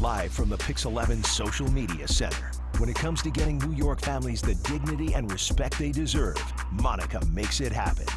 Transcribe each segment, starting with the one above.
Live from the Pix 11 Social Media Center. When it comes to getting New York families the dignity and respect they deserve, Monica makes it happen.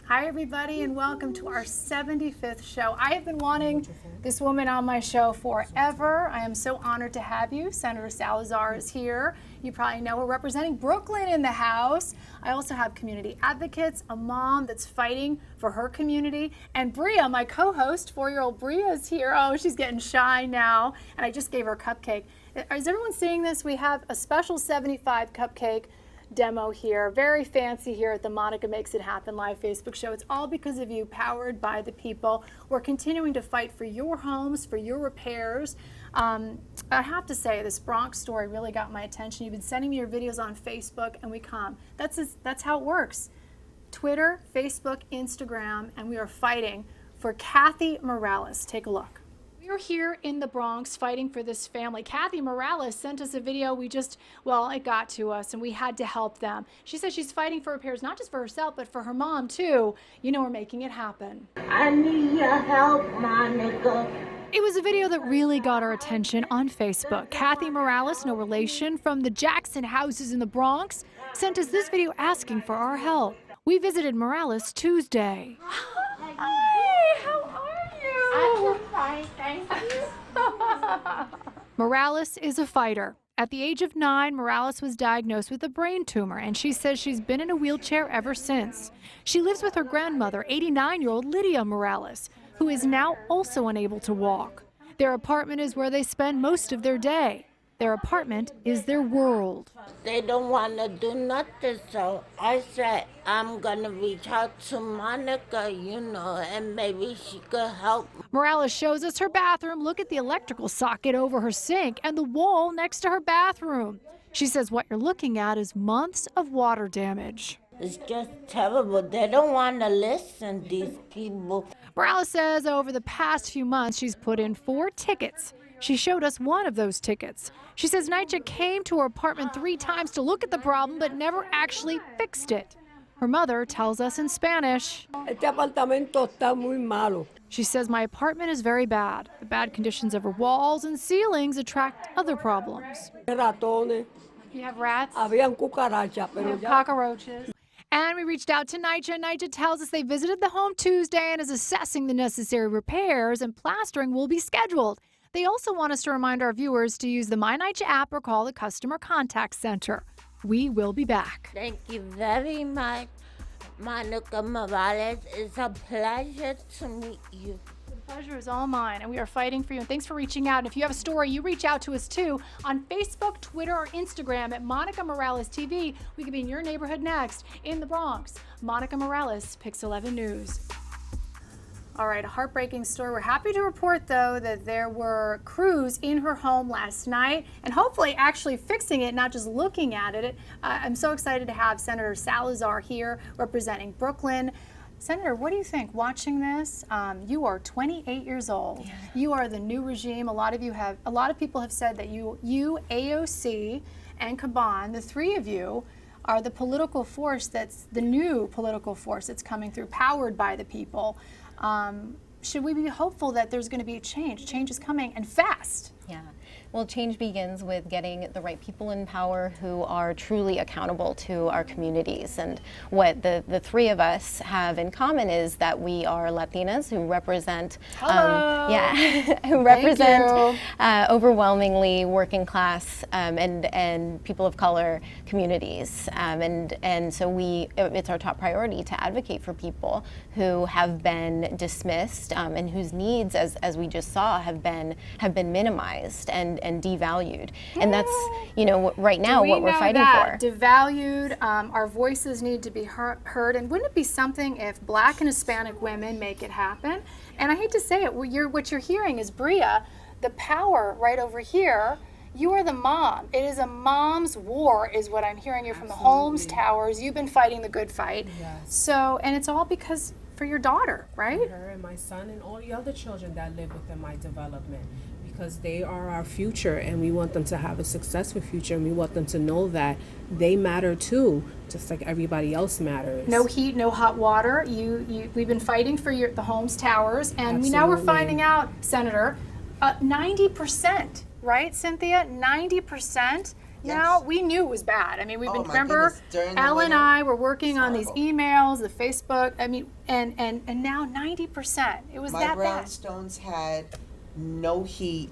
Hi everybody, and welcome to our 75th show. I have been wanting this woman on my show forever. I am so honored to have you. Senator Salazar is here. You probably know her representing Brooklyn in the House. I also have community advocates, a mom that's fighting for her community, and Bria, my co-host, 4-year-old Bria is here. Oh, she's getting shy now, and I just gave her a cupcake. Is everyone seeing this? We have a special 75 cupcake demo here, very fancy here at the Monica Makes It Happen live Facebook show. It's all because of you, powered by the people. We're continuing to fight for your homes, for your repairs. I have to say, this Bronx story really got my attention. You've been sending me your videos on Facebook, and we come. That's how it works. Twitter, Facebook, Instagram, and we are fighting for Cathy Morales. Take a look. We are here in the Bronx fighting for this family. Cathy Morales sent us a video. It got to us and we had to help them. She says she's fighting for repairs, not just for herself, but for her mom too. You know, we're making it happen. I need your help, Monica. It was a video that really got our attention on Facebook. Cathy Morales, no relation, from the Jackson houses in the Bronx, sent us this video asking for our help. We visited Morales Tuesday. Hi, how are you? I'm fine, thank you. Morales is a fighter. At the age of 9, Morales was diagnosed with a brain tumor, and she says she's been in a wheelchair ever since. She lives with her grandmother, 89-year-old Lydia Morales, who is now also unable to walk. Their apartment is where they spend most of their day. Their apartment is their world. They don't want to do nothing, so I said I'm going to reach out to Monica, and maybe she could help. Morales shows us her bathroom. Look at the electrical socket over her sink and the wall next to her bathroom. She says what you're looking at is months of water damage. It's just terrible. They don't want to listen, these people. Morales says over the past few months she's put in 4 tickets. She showed us one of those tickets. She says NYCHA came to her apartment 3 times to look at the problem, but never actually fixed it. Her mother tells us in Spanish. Este apartamento está muy malo. She says my apartment is very bad. The bad conditions of her walls and ceilings attract other problems. Ratones. You have rats? Habían cucarachas, pero ya. Cockroaches. And we reached out to NYCHA. NYCHA tells us they visited the home Tuesday and is assessing the necessary repairs, and plastering will be scheduled. They also want us to remind our viewers to use the My NYCHA app or call the Customer Contact Center. We will be back. Thank you very much, Monica Morales. It's a pleasure to meet you. The pleasure is all mine, and we are fighting for you. And thanks for reaching out. And if you have a story, you reach out to us too on Facebook, Twitter, or Instagram at Monica Morales TV. We could be in your neighborhood next in the Bronx. Monica Morales, Pix 11 News. All right, a heartbreaking story. We're happy to report, though, that there were crews in her home last night and hopefully actually fixing it, not just looking at it. I'm so excited to have Senator Salazar here representing Brooklyn. Senator, what do you think? Watching this, you are 28 years old. Yeah. You are the new regime. A lot of people have said that you, AOC, and Caban, the 3 of you, are the political force that's the new political force that's coming through, powered by the people. Should we be hopeful that there's going to be a change? Change is coming, and fast. Yeah. Well, change begins with getting the right people in power who are truly accountable to our communities. And what the 3 of us have in common is that we are Latinas who represent, who represent overwhelmingly working class and people of color communities. And so it's our top priority to advocate for people who have been dismissed and whose needs, as we just saw, have been minimized and devalued. And that's, right now what we're fighting for. Devalued, our voices need to be heard. And wouldn't it be something if Black and Hispanic women make it happen? And I hate to say it, what you're hearing is Bria, the power right over here. You are the mom. It is a mom's war, is what I'm hearing you from the Holmes Towers. You've been fighting the good fight. Yes. So, and it's all because for your daughter, right? Her and my son and all the other children that live within my development. because they are our future, and we want them to have a successful future, and we want them to know that they matter too, just like everybody else matters. No heat, no hot water. We've been fighting for the homes, towers, and now we're finding out, Senator, 90%, right, Cynthia? 90%. Yes. Now, we knew it was bad. I mean, remember, During Elle and I were working on these horrible. emails, the Facebook, I mean, and now 90%. It was My that bad. brownstones had no heat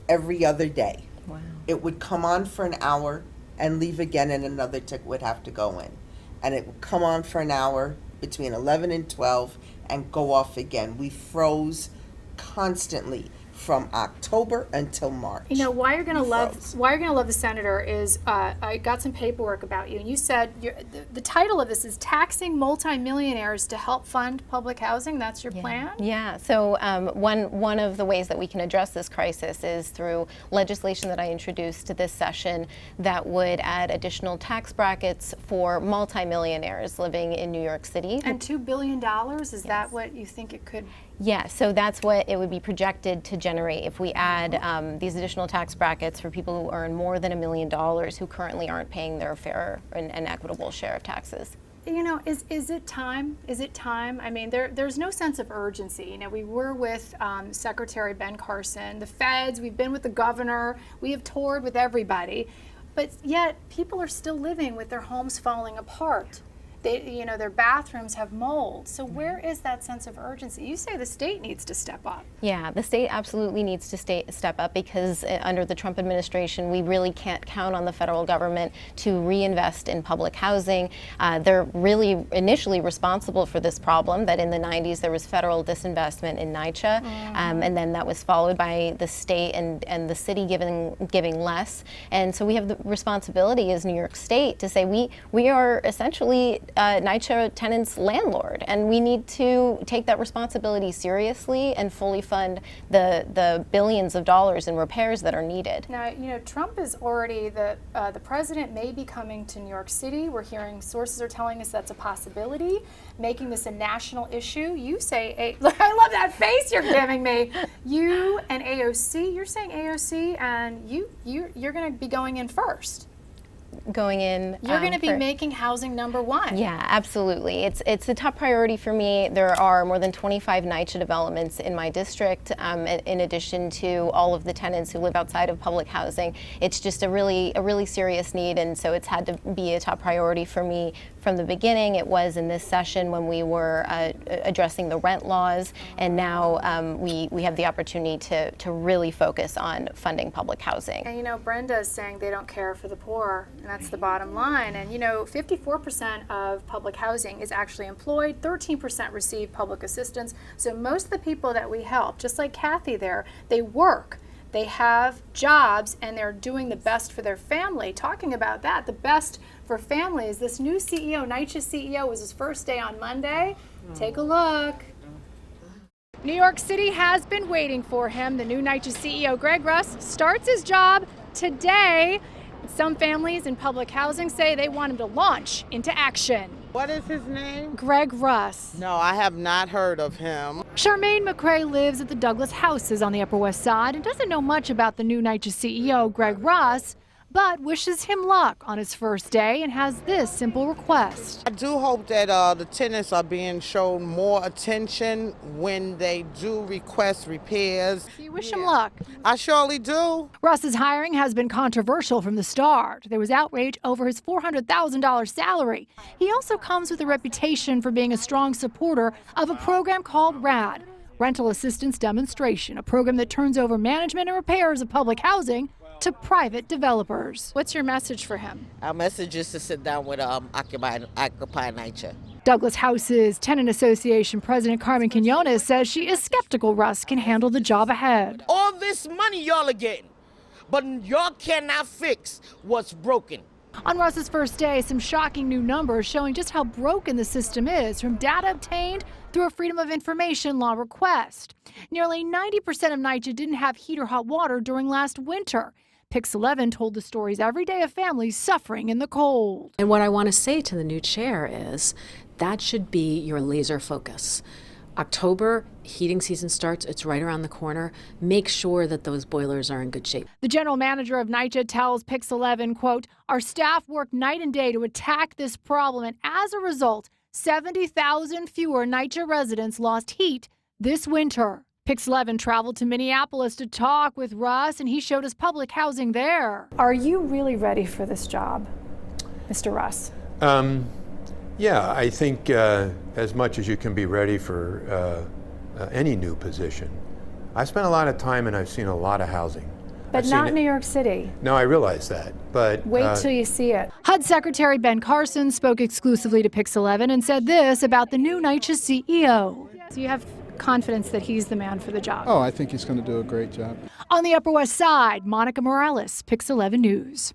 every other day. Wow. It would come on for an hour and leave again, and another tick would have to go in. And it would come on for an hour between 11 and 12 and go off again. We froze constantly from October until March. You know, why you're gonna We love froze. the senator is I got some paperwork about you, and you said the title of this is "Taxing Multimillionaires to Help Fund Public Housing." That's your plan? Yeah. So one of the ways that we can address this crisis is through legislation that I introduced to this session that would add additional tax brackets for multimillionaires living in New York City. And $2 billion, is that what you think it could? Yeah, so that's what it would be projected to generate if we add these additional tax brackets for people who earn more than $1 million who currently aren't paying their fair and equitable share of taxes. You know, is it time? Is it time? I mean, there's no sense of urgency. You know, we were with Secretary Ben Carson, the feds, we've been with the governor, we have toured with everybody, but yet people are still living with their homes falling apart. They, their bathrooms have mold. So where is that sense of urgency? You say the state needs to step up. Yeah, the state absolutely needs to step up because under the Trump administration, we really can't count on the federal government to reinvest in public housing. They're really initially responsible for this problem, that in the 90s there was federal disinvestment in NYCHA, and then that was followed by the state and the city giving less. And so we have the responsibility as New York State to say we are essentially NYCHA tenants' landlord, and we need to take that responsibility seriously and fully fund the billions of dollars in repairs that are needed. Now, Trump is already, the president may be coming to New York City. We're hearing, sources are telling us that's a possibility, making this a national issue. You say, look, I love that face you're giving me. You and AOC, you're saying AOC, and you're going to be going in first. Going in. You're going to be making housing number one. Yeah, absolutely. It's a top priority for me. There are more than 25 NYCHA developments in my district, in addition to all of the tenants who live outside of public housing. It's just a really serious need, and so it's had to be a top priority for me from the beginning. It was in this session when we were addressing the rent laws, and now we have the opportunity to really focus on funding public housing. And Brenda is saying they don't care for the poor, and that's the bottom line. And 54% of public housing is actually employed, 13% receive public assistance. So most of the people that we help, just like Cathy there, they work. They have jobs and they're doing the best for their family. Talking about that, the best for families. This new CEO, NYCHA CEO, was his first day on Monday. Take a look. New York City has been waiting for him. The new NYCHA CEO, Greg Russ, starts his job today. Some families in public housing say they want him to launch into action. What is his name? Greg Russ. No, I have not heard of him. Charmaine McCrae lives at the Douglas Houses on the Upper West Side and doesn't know much about the new NYCHA CEO, Greg Russ, but wishes him luck on his first day and has this simple request. I do hope that the tenants are being shown more attention when they do request repairs. You wish him luck. I surely do. Russ's hiring has been controversial from the start. There was outrage over his $400,000 salary. He also comes with a reputation for being a strong supporter of a program called RAD, Rental Assistance Demonstration, a program that turns over management and repairs of public housing to private developers. What's your message for him? Our message is to sit down with Occupy NYCHA. Douglas House's Tenant Association President Carmen Morales says she is skeptical Russ can handle the job ahead. All this money y'all are getting, but y'all cannot fix what's broken. On Russ's first day, some shocking new numbers showing just how broken the system is, from data obtained through a Freedom of Information law request. Nearly 90% of NYCHA didn't have heat or hot water during last winter. Pix 11 told the stories every day of families suffering in the cold. And what I want to say to the new chair is that should be your laser focus. October, heating season starts. It's right around the corner. Make sure that those boilers are in good shape. The general manager of NYCHA tells Pix 11, quote, "Our staff worked night and day to attack this problem, and as a result, 70,000 fewer NYCHA residents lost heat this winter." Pix 11 traveled to Minneapolis to talk with Russ, and he showed us public housing there. Are you really ready for this job, Mr. Russ? Yeah, I think as much as you can be ready for any new position. I've spent a lot of time and I've seen a lot of housing. But not New York City. No, I realize that, but wait till you see it. HUD Secretary Ben Carson spoke exclusively to Pix 11 and said this about the new NYCHA CEO. So you have confidence that he's the man for the job? Oh, I think he's going to do a great job. On the Upper West Side, Monica Morales, Pix 11 News.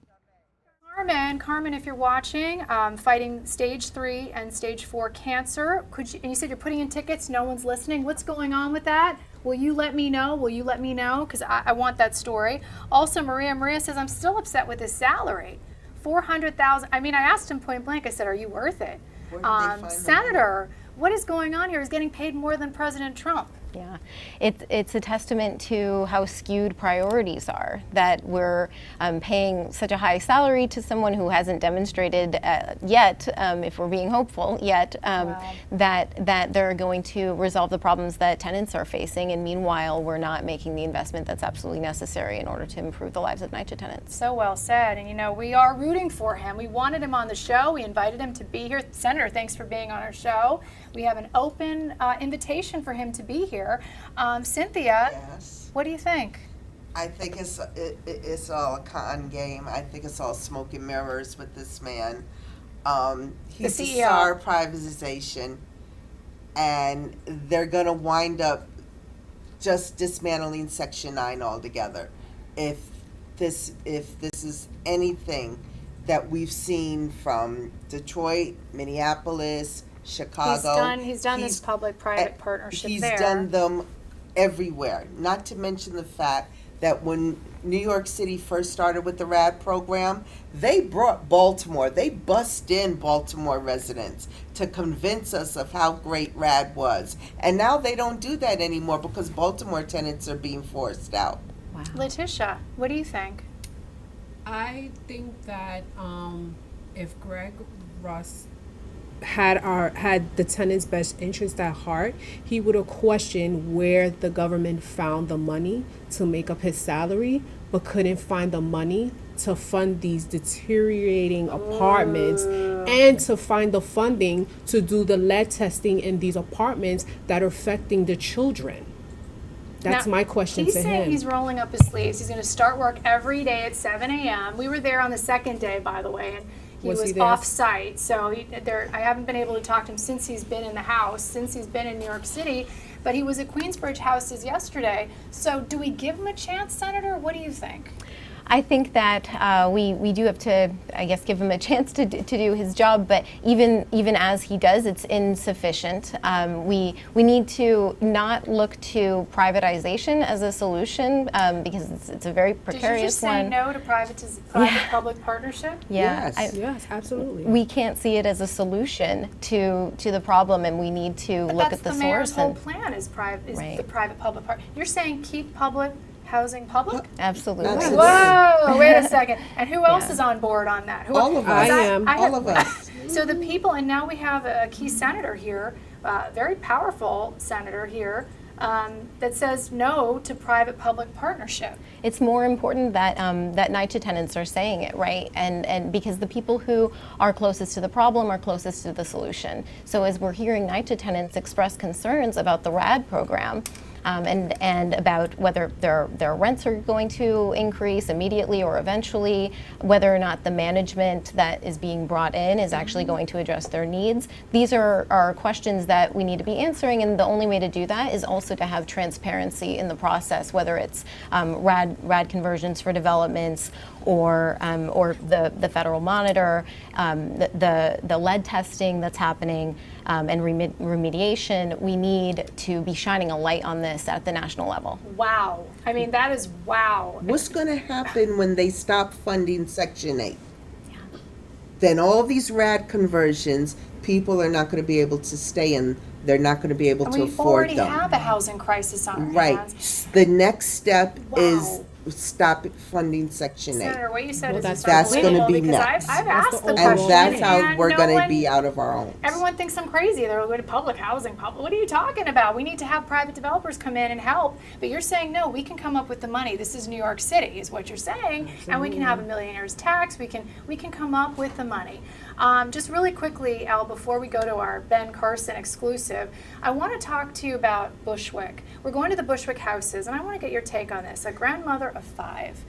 Carmen, if you're watching, fighting stage 3 and stage 4 cancer, and you said you're putting in tickets, no one's listening. What's going on with that? Will you let me know? Because I want that story. Also, Maria says, I'm still upset with his salary. $400,000. I mean, I asked him point blank, I said, are you worth it? Senator, what is going on here? He's getting paid more than President Trump. Yeah, it's a testament to how skewed priorities are, that we're paying such a high salary to someone who hasn't demonstrated yet, if we're being hopeful, yet that they're going to resolve the problems that tenants are facing, and meanwhile we're not making the investment that's absolutely necessary in order to improve the lives of NYCHA tenants. So well said, and you know, we are rooting for him. We wanted him on the show, we invited him to be here. Senator, thanks for being on our show. We have an open invitation for him to be here. Cynthia, yes. What do you think? I think it's all a con game. I think it's all smoke and mirrors with this man. He's the star of privatization, and they're going to wind up just dismantling Section 9 altogether. If this is anything that we've seen from Detroit, Minneapolis, Chicago. He's done this public-private partnership he's there. He's done them everywhere. Not to mention the fact that when New York City first started with the RAD program, they brought Baltimore. They bussed in Baltimore residents to convince us of how great RAD was. And now they don't do that anymore because Baltimore tenants are being forced out. Wow. Letitia, what do you think? I think that if Greg Russ had the tenants' best interest at heart, he would have questioned where the government found the money to make up his salary, but couldn't find the money to fund these deteriorating apartments and to find the funding to do the lead testing in these apartments that are affecting the children. That's my question to him. He's saying he's rolling up his sleeves. He's going to start work every day at 7 a.m. We were there on the second day, by the way, and he was off-site, so I haven't been able to talk to him since he's been in the House, since he's been in New York City, but he was at Queensbridge Houses yesterday. So do we give him a chance, Senator? What do you think? I think that we do have to, I guess, give him a chance to do his job. But even as he does, it's insufficient. We need to not look to privatization as a solution because it's a very precarious one. Did you just say no to private-public partnership? Yeah. Yes, absolutely. We can't see it as a solution to the problem, and we need to look at the source. That's the mayor's whole plan is the private-public part. You're saying keep public housing public? Absolutely. Whoa, wait a second. And who else is on board on that? All of us. I am. All of us. So the people, and now we have a key senator here, very powerful senator here, that says no to private-public partnership. It's more important that that NYCHA tenants are saying it, right? And because the people who are closest to the problem are closest to the solution. So as we're hearing NYCHA tenants express concerns about the RAD program, and about whether their rents are going to increase immediately or eventually, whether or not the management that is being brought in is actually going to address their needs. These are questions that we need to be answering, and the only way to do that is also to have transparency in the process, whether it's RAD conversions for developments or the federal monitor, the lead testing that's happening, and remediation. We need to be shining a light on this at the national level. Wow. I mean, that is wow. What's going to happen when they stop funding Section 8? Then all these RAD conversions, people are not going to be able to stay in They're not going to be able And to we afford already them. have a housing crisis on our Right. hands. The next step is Wow. stop funding Section 8. Senator, what you said is that's unbelievable going to be because next. I've asked the And question, that's how and we're no going to one- be out of our homes. Everyone thinks I'm crazy. They're going to public housing. What are you talking about? We need to have private developers come in and help. But you're saying, no, we can come up with the money. This is New York City, is what you're saying. And we can have a millionaire's tax. We can come up with the money. Just really quickly, Elle, before we go to our Ben Carson exclusive, I want to talk to you about Bushwick. We're going to the Bushwick houses, and I want to get your take on this. A grandmother of 5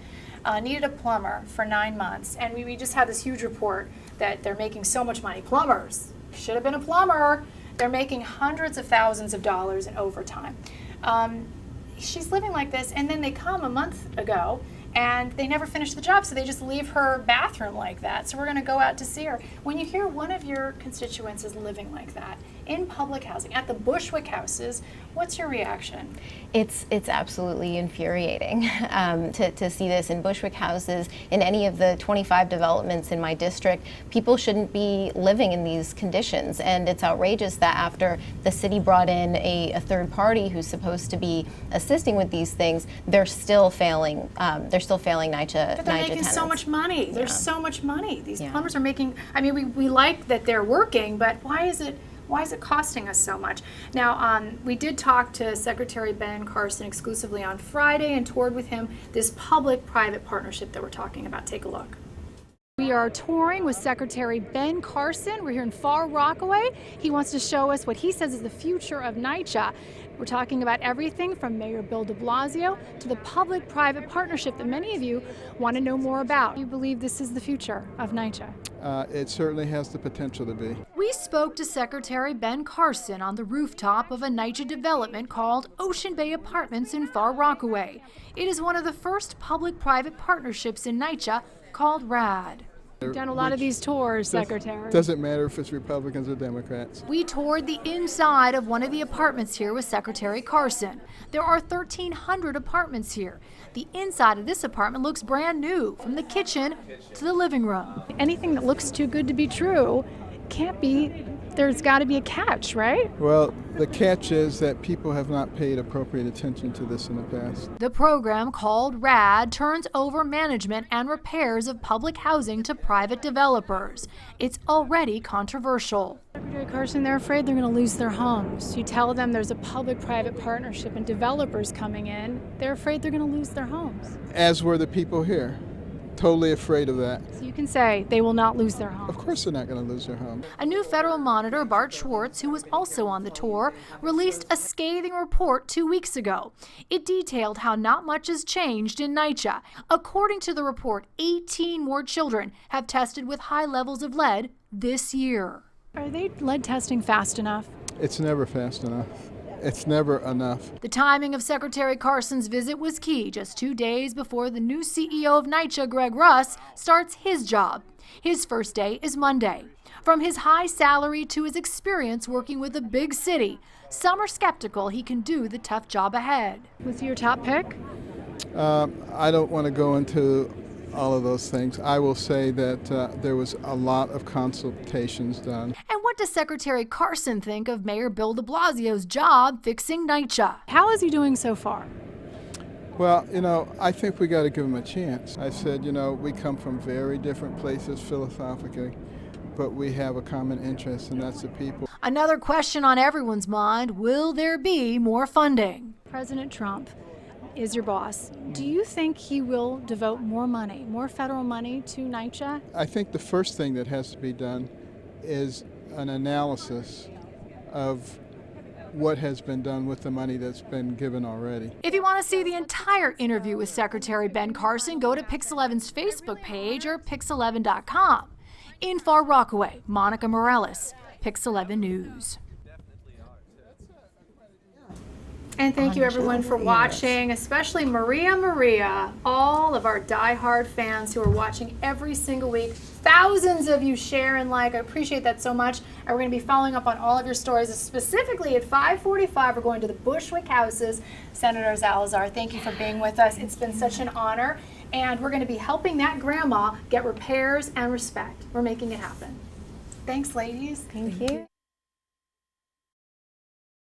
needed a plumber for 9 months, and we just had this huge report that they're making so much money. Plumbers should have been a plumber. They're making hundreds of thousands of dollars in overtime. She's living like this, and then they come a month ago and they never finish the job, so they just leave her bathroom like that. So we're going to go out to see her. When you hear one of your constituents is living like that in public housing at the Bushwick houses, what's your reaction? It's absolutely infuriating to see this in Bushwick houses, in any of the 25 developments in my district. People shouldn't be living in these conditions, and it's outrageous that after the city brought in a third party who's supposed to be assisting with these things, they're still failing. They're still failing NYCHA. But they're making tenants. so much money. There's Yeah. so much money. These Yeah. plumbers are making. I mean, we like that they're working, but why is it costing us so much? Now, we did talk to Secretary Ben Carson exclusively on Friday and toured with him this public-private partnership that we're talking about. Take a look. We are touring with Secretary Ben Carson. We're here in Far Rockaway. He wants to show us what he says is the future of NYCHA. We're talking about everything from Mayor Bill de Blasio to the public-private partnership that many of you want to know more about. You believe this is the future of NYCHA? It certainly has the potential to be. We spoke to Secretary Ben Carson on the rooftop of a NYCHA development called Ocean Bay Apartments in Far Rockaway. It is one of the first public-private partnerships in NYCHA, called RAD. You've done a lot of these tours, Secretary. Doesn't matter if it's Republicans or Democrats. We toured the inside of one of the apartments here with Secretary Carson. There are 1,300 apartments here. The inside of this apartment looks brand new, from the kitchen to the living room. Anything that looks too good to be true can't be. There's got to be a catch, right? Well, the catch is that people have not paid appropriate attention to this in the past. The program, called RAD, turns over management and repairs of public housing to private developers. It's already controversial. Secretary Carson, they're afraid they're going to lose their homes. You tell them there's a public-private partnership and developers coming in, they're afraid they're going to lose their homes. As were the people here. Totally afraid of that. So you can say they will not lose their homes. Of course they're not going to lose their home. A new federal monitor, Bart Schwartz, who was also on the tour, released a scathing report 2 weeks ago. It detailed how not much has changed in NYCHA. According to the report, 18 more children have tested with high levels of lead this year. Are they lead testing fast enough? It's never fast enough. It's never enough. The timing of Secretary Carson's visit was key, just 2 days before the new CEO of NYCHA, Greg Russ, starts his job. His first day is Monday. From his high salary to his experience working with a big city, some are skeptical he can do the tough job ahead. Was he your top pick? I don't want to go into all of those things. I will say that there was a lot of consultations done. And what does Secretary Carson think of Mayor Bill de Blasio's job fixing NYCHA? How is he doing so far? Well, I think we got to give him a chance. I said, we come from very different places philosophically, but we have a common interest, and that's the people. Another question on everyone's mind, will there be more funding? President Trump is your boss. Do you think he will devote more money, more federal money to NYCHA? I think the first thing that has to be done is an analysis of what has been done with the money that's been given already. If you want to see the entire interview with Secretary Ben Carson, go to Pix11's Facebook page or pix11.com. In Far Rockaway, Monica Morales, Pix11 News. And thank you everyone for watching, especially Maria, all of our diehard fans who are watching every single week. Thousands of you share and like. I appreciate that so much. And we're going to be following up on all of your stories. Specifically at 5:45, we're going to the Bushwick houses. Senator Salazar, thank you for being with us. It's been such an honor. And we're going to be helping that grandma get repairs and respect. We're making it happen. Thanks, ladies. Thank you.